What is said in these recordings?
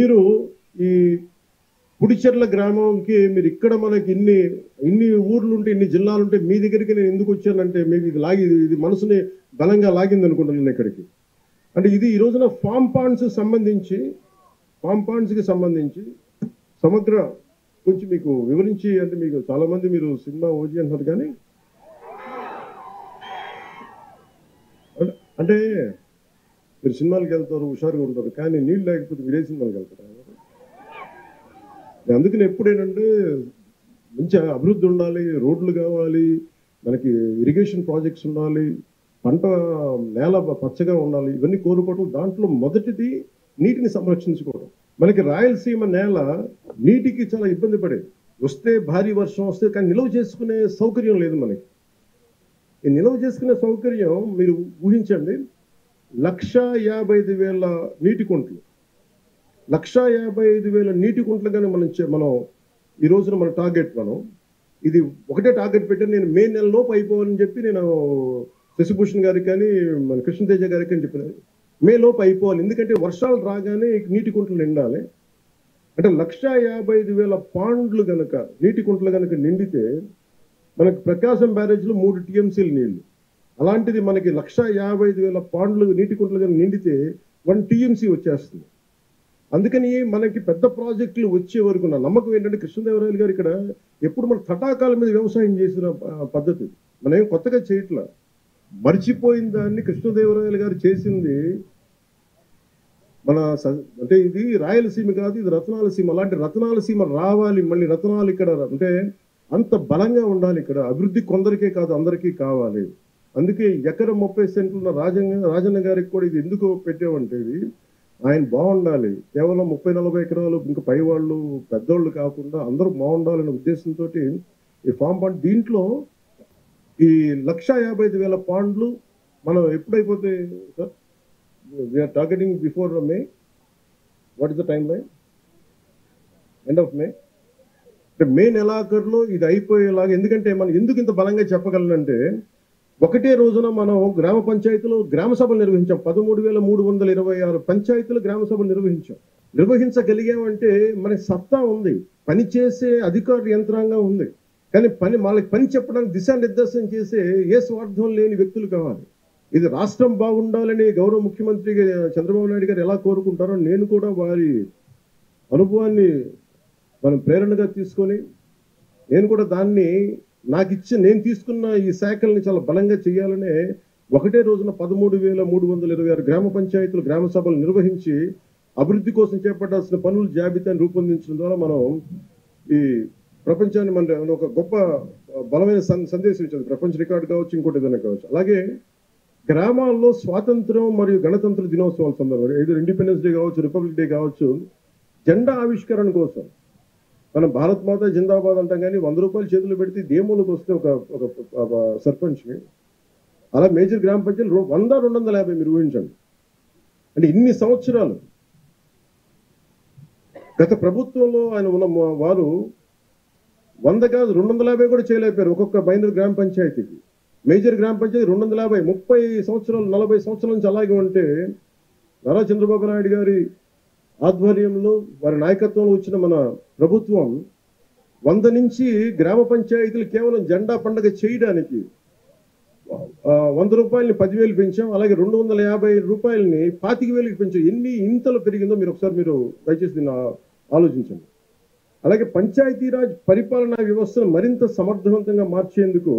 మీరు ఈ పుడిచెర్ల గ్రామంకి మీరు ఇక్కడ మనకి ఇన్ని ఊర్లు ఉంటే ఇన్ని జిల్లాలు ఉంటే మీ దగ్గరికి నేను ఎందుకు వచ్చానంటే మీకు ఇది మనసుని బలంగా లాగింది అనుకుంటున్నాను ఇక్కడికి. అంటే ఇది ఈ రోజున ఫామ్ పాండ్స్కి సంబంధించి సమగ్ర కొంచెం మీకు వివరించి, అంటే మీకు చాలా మంది మీరు సినిమా ఓజీ అంటున్నారు కానీ అంటే మీరు సినిమాలకు వెళ్తారు, హుషారుగా ఉంటారు, కానీ నీళ్ళు లేకపోతే మీరే సినిమాలకు వెళ్తారు. అందుకని ఎప్పుడేంటంటే మంచి అభివృద్ధి ఉండాలి, రోడ్లు కావాలి, మనకి ఇరిగేషన్ ప్రాజెక్ట్స్ ఉండాలి, పంట నేల పచ్చగా ఉండాలి, ఇవన్నీ కోరుకోవడం. దాంట్లో మొదటిది నీటిని సంరక్షించుకోవడం. మనకి రాయలసీమ నేల నీటికి చాలా ఇబ్బంది పడేది. వస్తే భారీ వర్షం వస్తే, కానీ నిల్వ చేసుకునే సౌకర్యం లేదు మనకి. ఈ నిల్వ చేసుకునే సౌకర్యం మీరు ఊహించండి, 1,55,000 నీటి కుంటలు, 1,55,000 నీటి కుంటలు కానీ మనం ఈ రోజున మన టార్గెట్, ఇది ఒకటే టార్గెట్ పెట్టాను నేను, మే నెలలోపు అయిపోవాలని చెప్పి నేను శశిభూషణ్ గారికి కానీ మన కృష్ణతేజ గారికి అని చెప్పిన, మే లోపు అయిపోవాలి. ఎందుకంటే వర్షాలు రాగానే నీటి కుంటలు నిండాలి. అంటే 1,55,000 పాండ్లు కనుక నీటి కుంటలు కనుక నిండితే మనకి ప్రకాశం బ్యారేజ్లో 3 టీఎంసీలు నీళ్లు. అలాంటిది మనకి 1,55,000 పాండ్లు నీటి కుంటలు కనుక నిండితే 1 టీఎంసీ వచ్చేస్తుంది. అందుకని మనకి పెద్ద ప్రాజెక్టులు వచ్చే వరకు నా నమ్మకం ఏంటంటే, కృష్ణదేవరాయలు గారు ఇక్కడ ఎప్పుడు మన తటాకాల మీద వ్యవసాయం చేసిన పద్ధతి, మనం ఏం కొత్తగా చేయట్లా. మర్చిపోయిన దాన్ని కృష్ణదేవరాయలు గారు చేసింది. అంటే ఇది రాయలసీమ కాదు, ఇది రత్నాలసీమ. అలాంటి రత్నాలసీమ రావాలి, మళ్ళీ రత్నాలు ఇక్కడ అంటే అంత బలంగా ఉండాలి. ఇక్కడ అభివృద్ధి కొందరికే కాదు, అందరికీ కావాలి. అందుకే ఎకరం 30 సెంట్లు రాజన్న గారికి కూడా ఇది ఎందుకు పెట్టామంటే, ఇది ఆయన బాగుండాలి. కేవలం 30-40 ఎకరాలు ఇంకా పైవాళ్ళు పెద్దోళ్ళు కాకుండా అందరూ బాగుండాలనే ఉద్దేశంతో ఈ ఫామ్ పాండ్, దీంట్లో ఈ 1,55,000 పాండ్లు మనం ఎప్పుడైపోతే sir, we are targeting before May. What is the timeline? End of May. అంటే మే నెలాఖరులో ఇది అయిపోయేలాగా. ఎందుకంటే మనం ఎందుకు ఇంత బలంగా చెప్పగలనంటే, ఒకటే రోజున మనం గ్రామ పంచాయతీలో గ్రామ సభలు నిర్వహించాం. 13,326 పంచాయతీలు గ్రామ సభలు నిర్వహించగలిగామంటే మనకి సత్తా ఉంది, పనిచేసే అధికారుల యంత్రాంగం ఉంది. కానీ వాళ్ళకి పని చెప్పడానికి దిశానిర్దేశం చేసే ఏ స్వార్థం లేని వ్యక్తులు కావాలి. ఇది రాష్ట్రం బాగుండాలని గౌరవ ముఖ్యమంత్రి చంద్రబాబు నాయుడు గారు ఎలా కోరుకుంటారో, నేను కూడా వారి అనుభవాన్ని మనం ప్రేరణగా తీసుకొని నేను కూడా దాన్ని నేను తీసుకున్న ఈ శాఖల్ని చాలా బలంగా చేయాలనే ఒకటే రోజున 13,326 గ్రామ పంచాయతీలు గ్రామ సభలు నిర్వహించి అభివృద్ధి కోసం చేపట్టాల్సిన పనుల జాబితాను రూపొందించడం ద్వారా మనం ఈ ప్రపంచాన్ని మన ఒక గొప్ప బలమైన సందేశం ఇచ్చింది. ప్రపంచ రికార్డు కావచ్చు, ఇంకోటి ఏదైనా కావచ్చు. అలాగే గ్రామాల్లో స్వాతంత్రం మరియు గణతంత్ర దినోత్సవాల సందర్భంగా, ఏదో ఇండిపెండెన్స్ డే కావచ్చు, రిపబ్లిక్ డే కావచ్చు, జెండా ఆవిష్కరణ కోసం మనం భారత్ మాత జిందాబాద్ అంటాం, కానీ 100 రూపాయలు చేతులు పెడితే దేములకు వస్తే ఒక సర్పంచ్ని, అలా మేజర్ గ్రామ పంచాయతీలు 100-250 మీరు ఊహించండి. అంటే ఇన్ని సంవత్సరాలు గత ప్రభుత్వంలో ఆయన ఉన్న వారు 100 కాదు 250 కూడా చేయలేకపోయారు ఒక్కొక్క మైనర్ గ్రామ పంచాయతీకి. మేజర్ గ్రామ పంచాయతీ 250, 30 సంవత్సరాలు 40 సంవత్సరాల నుంచి అలాగే ఉంటే, నారా చంద్రబాబు నాయుడు గారి ఆధ్వర్యంలో వారి నాయకత్వంలో వచ్చిన మన ప్రభుత్వం 100 నుంచి గ్రామ పంచాయతీలు కేవలం జెండా పండుగ చేయడానికి 100 రూపాయలని 10,000 పెంచాం. అలాగే 250 రూపాయలని 25,000కి పెంచాం. ఎన్ని ఇంతలు పెరిగిందో మీరు ఒకసారి దయచేసి దీన్ని ఆలోచించండి. అలాగే పంచాయతీరాజ్ పరిపాలనా వ్యవస్థను మరింత సమర్థవంతంగా మార్చేందుకు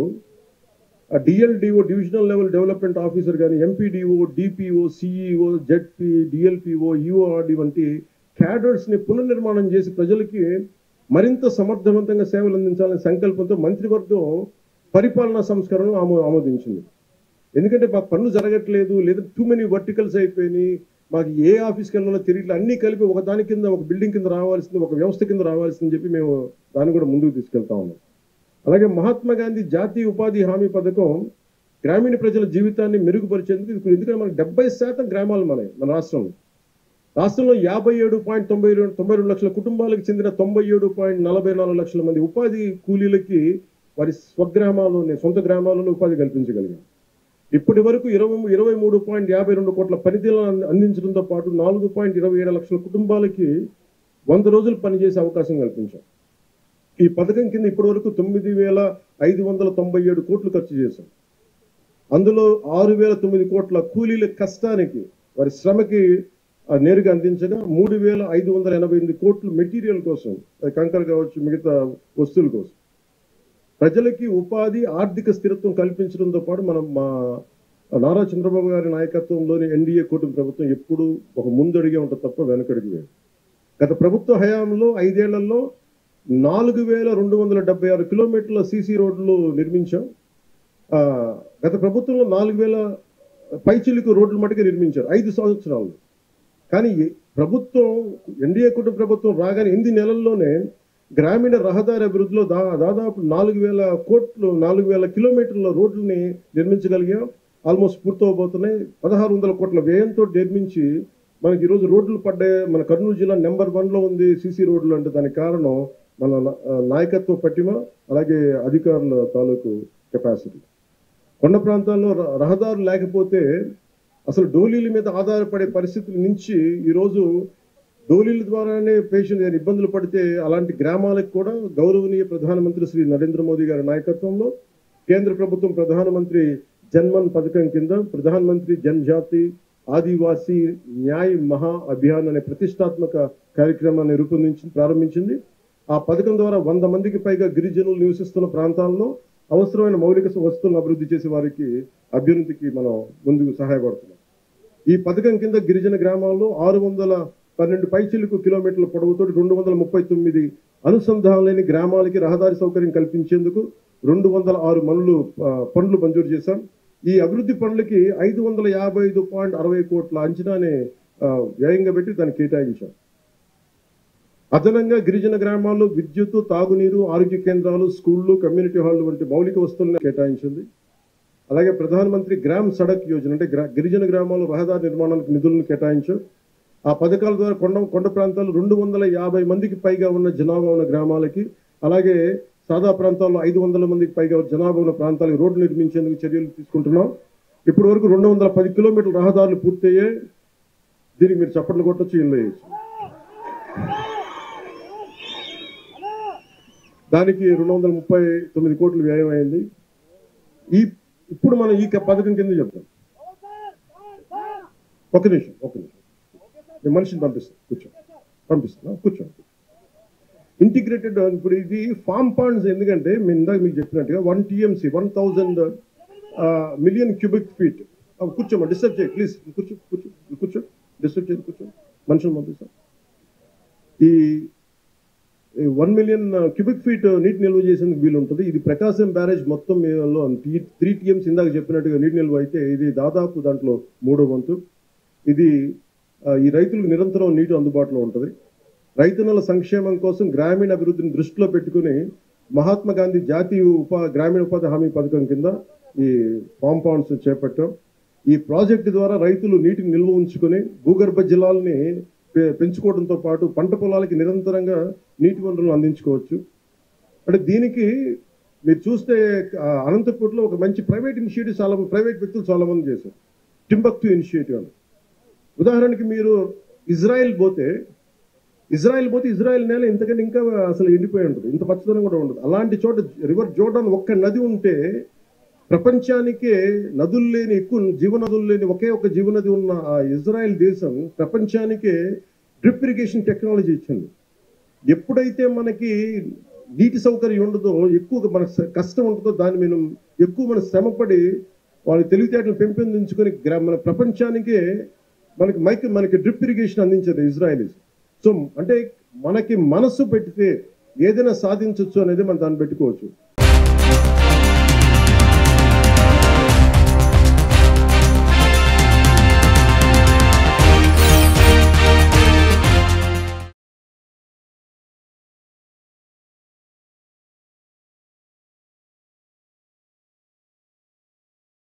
DLDO, divisional level development officer కానీ, MPDO, DPO, CEO, ZP, DLPO, URD వంటి క్యాడర్స్ని పునర్నిర్మాణం చేసి ప్రజలకి మరింత సమర్థవంతంగా సేవలు అందించాలనే సంకల్పంతో మంత్రివర్గం పరిపాలనా సంస్కరణను ఆమోదించింది. ఎందుకంటే మాకు పనులు జరగట్లేదు, లేదా టూ మెనీ వర్టికల్స్ అయిపోయినాయి, మాకు ఏ ఆఫీస్కి వెళ్ళాలో తిరిగి అన్నీ కలిపి ఒక దాని కింద, ఒక బిల్డింగ్ కింద రావాల్సింది, ఒక వ్యవస్థ కింద రావాల్సిందని చెప్పి మేము దాన్ని కూడా ముందుకు తీసుకెళ్తా ఉన్నాం. అలాగే మహాత్మా గాంధీ జాతీయ ఉపాధి హామీ పథకం గ్రామీణ ప్రజల జీవితాన్ని మెరుగుపరిచేందుకు, ఎందుకంటే మనకు 70% గ్రామాలు మన రాష్ట్రంలో 57.92 లక్షల కుటుంబాలకు చెందిన 97.44 లక్షల మంది ఉపాధి కూలీలకి వారి సొంత గ్రామాలలో ఉపాధి కల్పించగలిగాం. ఇప్పటి వరకు 23.52 కోట్ల పనితీలను అందించడంతో పాటు 4.27 లక్షల కుటుంబాలకి 100 రోజులు పనిచేసే అవకాశం కల్పించాం. ఈ పథకం కింద ఇప్పటి వరకు 9,597 కోట్లు ఖర్చు చేశాం. అందులో 6,009 కోట్ల కూలీల కష్టానికి వారి శ్రమకి నేరుగా అందించగా 3,588 కోట్లు మెటీరియల్ కోసం, కంకర కావచ్చు, మిగతా వస్తువుల కోసం. ప్రజలకి ఉపాధి, ఆర్థిక స్థిరత్వం కల్పించడంతో పాటు మా నారా చంద్రబాబు గారి నాయకత్వంలోని ఎన్డీఏ కూటమి ప్రభుత్వం ఎప్పుడు ఒక ముందడిగే ఉంటుంది తప్ప వెనకడిగి లేదు. గత ప్రభుత్వ హయాంలో 5 ఏళ్లలో 4,276 కిలోమీటర్ల సీసీ రోడ్లు నిర్మించాం. గత ప్రభుత్వంలో 4,000 పైచిలుకు రోడ్లు మటుకు నిర్మించారు 5 సంవత్సరాలు. కానీ ప్రభుత్వం, ఎన్డీఏ కూటమి ప్రభుత్వం రాగానే 8 నెలల్లోనే గ్రామీణ రహదారి అభివృద్ధిలో దాదాపు 4,000 కిలోమీటర్ల రోడ్లని నిర్మించగలిగాం. ఆల్మోస్ట్ పూర్తవబోతున్నాయి. 1,600 కోట్ల వ్యయంతో నిర్మించి మనకి ఈరోజు రోడ్లు పడ్డాయి. మన కర్నూలు జిల్లా నెంబర్ 1లో ఉంది సీసీ రోడ్లు అంటే. దానికి కారణం మన నాయకత్వ పట్టిమ, అలాగే అధికారుల తాలూకు కెపాసిటీ. కొండ ప్రాంతాల్లో రహదారులు లేకపోతే అసలు డోలీల మీద ఆధారపడే పరిస్థితుల నుంచి ఈరోజు డోలీల ద్వారానే పేషెంట్ ఇబ్బందులు పడితే అలాంటి గ్రామాలకు కూడా గౌరవనీయ ప్రధానమంత్రి శ్రీ నరేంద్ర మోదీ గారి నాయకత్వంలో కేంద్ర ప్రభుత్వం ప్రధానమంత్రి జన్మన్ పథకం కింద ప్రధానమంత్రి జనజాతి ఆదివాసీ న్యాయ్ మహా అభియాన్ అనే ప్రతిష్టాత్మక కార్యక్రమాన్ని ప్రారంభించింది. ఆ పథకం ద్వారా 100 మందికి పైగా గిరిజనులు నివసిస్తున్న ప్రాంతాల్లో అవసరమైన మౌలిక వస్తువులను అభివృద్ధి చేసే వారికి అభ్యున్నతికి మనం ముందుకు సహాయపడుతున్నాం. ఈ పథకం కింద గిరిజన గ్రామాల్లో 612 పైచిలుకు కిలోమీటర్ల పొడవుతో 239 అనుసంధానం లేని గ్రామాలకి రహదారి సౌకర్యం కల్పించేందుకు 206 పనులు మంజూరు చేశాం. ఈ అభివృద్ధి పనులకి 555.60 కోట్ల అంచనాని వ్యయంగా పెట్టి దాన్ని కేటాయించాం. అదనంగా గిరిజన గ్రామాల్లో విద్యుత్, తాగునీరు, ఆరోగ్య కేంద్రాలు, స్కూళ్లు, కమ్యూనిటీ హాళ్లు వంటి మౌలిక వస్తువులను కేటాయించింది. అలాగే ప్రధానమంత్రి గ్రామ్ సడక్ యోజన అంటే గిరిజన గ్రామాల్లో రహదారి నిర్మాణానికి నిధులను కేటాయించాం. ఆ పథకాల ద్వారా కొండ ప్రాంతాలు 250 మందికి పైగా ఉన్న జనాభా ఉన్న గ్రామాలకి, అలాగే సాదా ప్రాంతాల్లో 500 మందికి పైగా జనాభా ఉన్న ప్రాంతాలకు రోడ్లు నిర్మించేందుకు చర్యలు తీసుకుంటున్నాం. ఇప్పటి వరకు 210 కిలోమీటర్ల రహదారులు పూర్తయ్యాయి. దీనికి మీరు చప్పట్లు కొట్టొచ్చు, ఇల్లు వేయచ్చు. దానికి 239 కోట్లు వ్యయం అయింది. ఇప్పుడు మనం ఈ పథకం కింద చెప్తాం. ఒక నిమిషం నేను మనిషిని పంపిస్తాను కూర్చోండి. ఇంటిగ్రేటెడ్ ఇప్పుడు ఇది ఫామ్ పాండ్స్. ఎందుకంటే ఇందాక మీకు చెప్పినట్టుగా 1 TMC 1000 మిలియన్ క్యూబిక్ ఫీట్. కూర్చోమా, డిస్టర్బ్ చేయి ప్లీజ్. కూర్చో డిస్టర్బ్ చేయండి, కూర్చో. మనుషులు పంపిస్తాం. ఈ 1 మిలియన్ క్యూబిక్ ఫీట్ నీటి నిల్వ చేసేందుకు వీలు ఉంటుంది. ఇది ప్రకాశం బ్యారేజ్ మొత్తం 3 TMC ఇందాక చెప్పినట్టుగా నీటి నిల్వ అయితే ఇది దాదాపు దాంట్లో 3వ వంతు. ఇది ఈ రైతులకు నిరంతరం నీటి అందుబాటులో ఉంటుంది. రైతన్నల సంక్షేమం కోసం గ్రామీణ అభివృద్ధిని దృష్టిలో పెట్టుకుని మహాత్మా గాంధీ జాతీయ గ్రామీణ ఉపాధి హామీ పథకం కింద ఈ ఫామ్ పాండ్స్ చేపట్టాం. ఈ ప్రాజెక్టు ద్వారా రైతులు నీటిని నిల్వ ఉంచుకొని భూగర్భ జలాల్ని పెంచుకోవడంతో పాటు పంట పొలాలకి నిరంతరంగా నీటి వనరులను అందించుకోవచ్చు. అంటే దీనికి మీరు చూస్తే అనంతపూర్లో ఒక మంచి ప్రైవేట్ ఇనిషియేటివ్ ప్రైవేట్ వ్యక్తులు చాలా మంది చేశారు. టింబక్టు ఇనిషియేటివ్ అని. ఉదాహరణకి మీరు ఇజ్రాయెల్ పోతే ఇజ్రాయెల్ నేల ఇంతకంటే ఇంకా అసలు ఎండిపోయి ఉంటుంది, ఇంత పచ్చదనం కూడా ఉండదు. అలాంటి చోట రివర్ జోర్డాన్ ఒక్క నది ఉంటే ప్రపంచానికే నదులు లేని ఎక్కువ జీవనదులు లేని ఒకే ఒక జీవనది ఉన్న ఆ ఇజ్రాయెల్ దేశం ప్రపంచానికే డ్రిప్ ఇరిగేషన్ టెక్నాలజీ ఇచ్చింది. ఎప్పుడైతే మనకి నీటి సౌకర్యం ఉండదో, ఎక్కువ మన కష్టం ఉంటుందో, దాన్ని మనం శ్రమపడి వాళ్ళ తెలివితేటలు పెంపొందించుకొని మన ప్రపంచానికే మనకి డ్రిప్ ఇరిగేషన్ అందించారు ఇజ్రాయెలీస్. సో అంటే మనకి మనసు పెడితే ఏదైనా సాధించవచ్చు అనేది మనం దాన్ని పెట్టుకోవచ్చు.